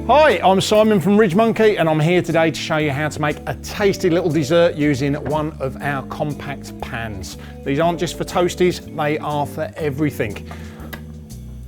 Hi, I'm Simon from RidgeMonkey and I'm here today to show you how to make a tasty little dessert using one of our compact pans. These aren't just for toasties, they are for everything.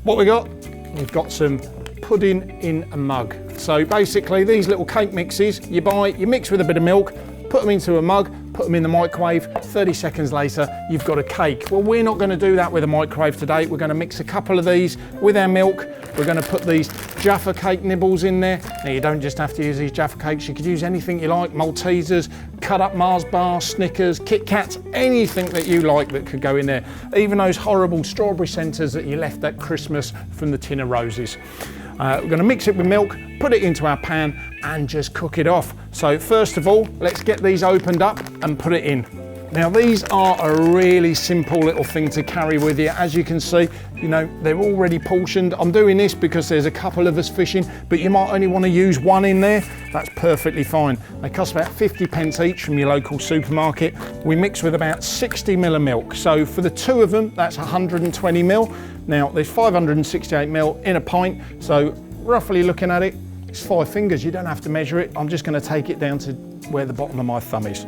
What we got? We've got some pudding in a mug. So basically these little cake mixes you buy, you mix with a bit of milk, put them into a mug, put them in the microwave, 30 seconds later, you've got a cake. Well, we're not gonna do that with a microwave today. We're gonna mix a couple of these with our milk. We're gonna put these Jaffa cake nibbles in there. Now, you don't just have to use these Jaffa cakes, you could use anything you like, Maltesers, cut up Mars bars, Snickers, Kit Kats, anything that you like that could go in there. Even those horrible strawberry centres that you left at Christmas from the tin of roses. We're going to mix it with milk, put it into our pan and just cook it off. So first of all, let's get these opened up and put it in. Now these are a really simple little thing to carry with you. As you can see, you know, they're already portioned. I'm doing this because there's a couple of us fishing, but you might only want to use one in there. That's perfectly fine. They cost about 50 pence each from your local supermarket. We mix with about 60 ml of milk. So for the two of them, that's 120 ml. Now there's 568 ml in a pint. So roughly looking at it, it's 5 fingers. You don't have to measure it. I'm just going to take it down to where the bottom of my thumb is.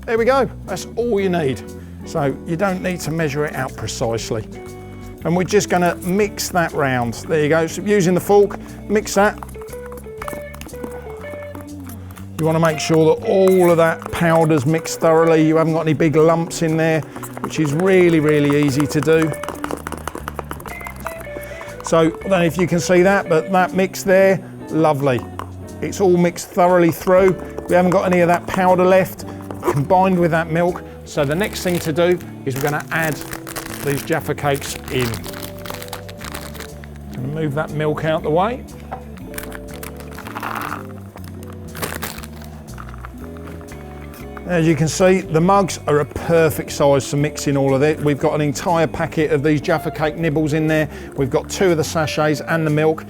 There we go, that's all you need. So you don't need to measure it out precisely. And we're just gonna mix that round. There you go, so using the fork, mix that. You wanna make sure that all of that powder's mixed thoroughly. You haven't got any big lumps in there, which is really, really easy to do. So, I don't know if you can see that, but that mix there, lovely. It's all mixed thoroughly through. We haven't got any of that powder left, combined with that milk. So the next thing to do is we're going to add these Jaffa cakes in. Going to move that milk out the way. As you can see, the mugs are a perfect size for mixing all of it. We've got an entire packet of these Jaffa cake nibbles in there. We've got 2 of the sachets and the milk.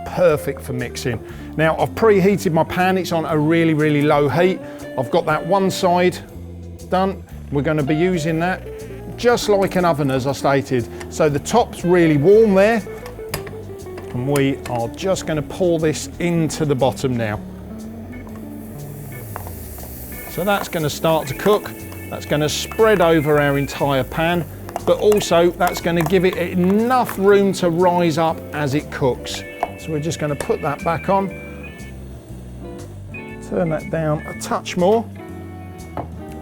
Perfect for mixing. Now I've preheated my pan, it's on a really, really low heat. I've got that one side done. We're going to be using that just like an oven, as I stated. So the top's really warm there, and we are just going to pour this into the bottom now. So that's going to start to cook. That's going to spread over our entire pan, but also that's going to give it enough room to rise up as it cooks. So we're just going to put that back on, turn that down a touch more,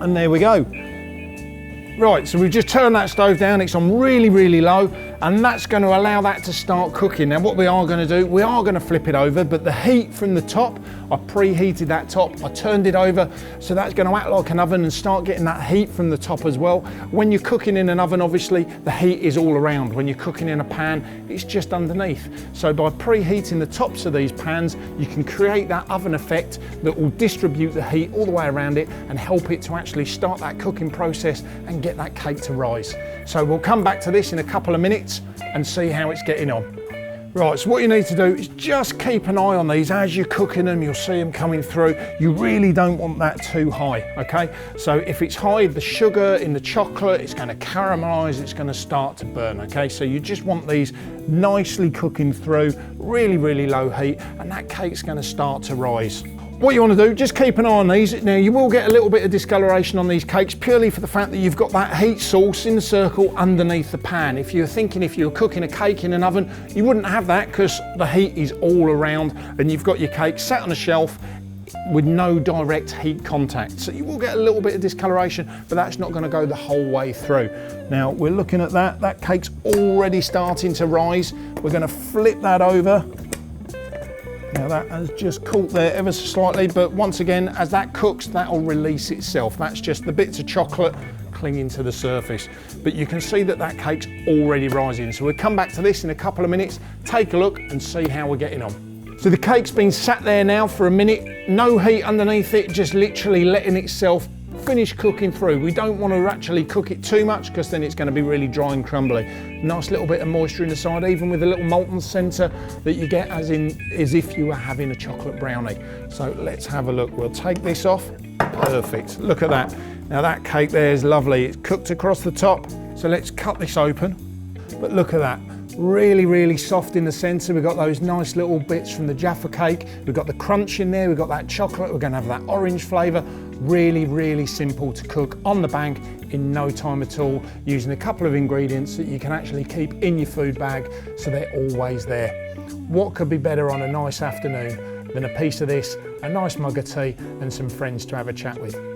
and there we go. Right, so we've just turned that stove down, it's on really, really low, and that's going to allow that to start cooking. Now what we are going to do, we are going to flip it over, but the heat from the top, I preheated that top, I turned it over, so that's going to act like an oven and start getting that heat from the top as well. When you're cooking in an oven, obviously, the heat is all around. When you're cooking in a pan, it's just underneath. So by preheating the tops of these pans, you can create that oven effect that will distribute the heat all the way around it and help it to actually start that cooking process and get that cake to rise. So we'll come back to this in a couple of minutes and see how it's getting on. Right, so what you need to do is just keep an eye on these as you're cooking them. You'll see them coming through. You really don't want that too high, okay? So if it's high, the sugar in the chocolate, it's going to caramelize, it's going to start to burn, okay? So you just want these nicely cooking through, really, really low heat, and that cake's going to start to rise. What you want to do, just keep an eye on these. Now you will get a little bit of discoloration on these cakes purely for the fact that you've got that heat source in the circle underneath the pan. If you're thinking if you're cooking a cake in an oven, you wouldn't have that because the heat is all around and you've got your cake sat on a shelf with no direct heat contact. So you will get a little bit of discoloration, but that's not going to go the whole way through. Now we're looking at that. That cake's already starting to rise. We're going to flip that over. Now that has just caught there ever so slightly, but once again, as that cooks, that will release itself. That's just the bits of chocolate clinging to the surface. But you can see that that cake's already rising. So we'll come back to this in a couple of minutes, take a look and see how we're getting on. So the cake's been sat there now for a minute, no heat underneath it, just literally letting itself finish cooking through. We don't want to actually cook it too much because then it's going to be really dry and crumbly. Nice little bit of moisture in the side, even with a little molten centre that you get as if you were having a chocolate brownie. So let's have a look. We'll take this off. Perfect. Look at that. Now that cake there is lovely. It's cooked across the top. So let's cut this open. But look at that, really, really soft in the centre. We've got those nice little bits from the Jaffa cake. We've got the crunch in there, we've got that chocolate, we're gonna have that orange flavour. Really, really simple to cook on the bank in no time at all, using a couple of ingredients that you can actually keep in your food bag so they're always there. What could be better on a nice afternoon than a piece of this, a nice mug of tea and some friends to have a chat with?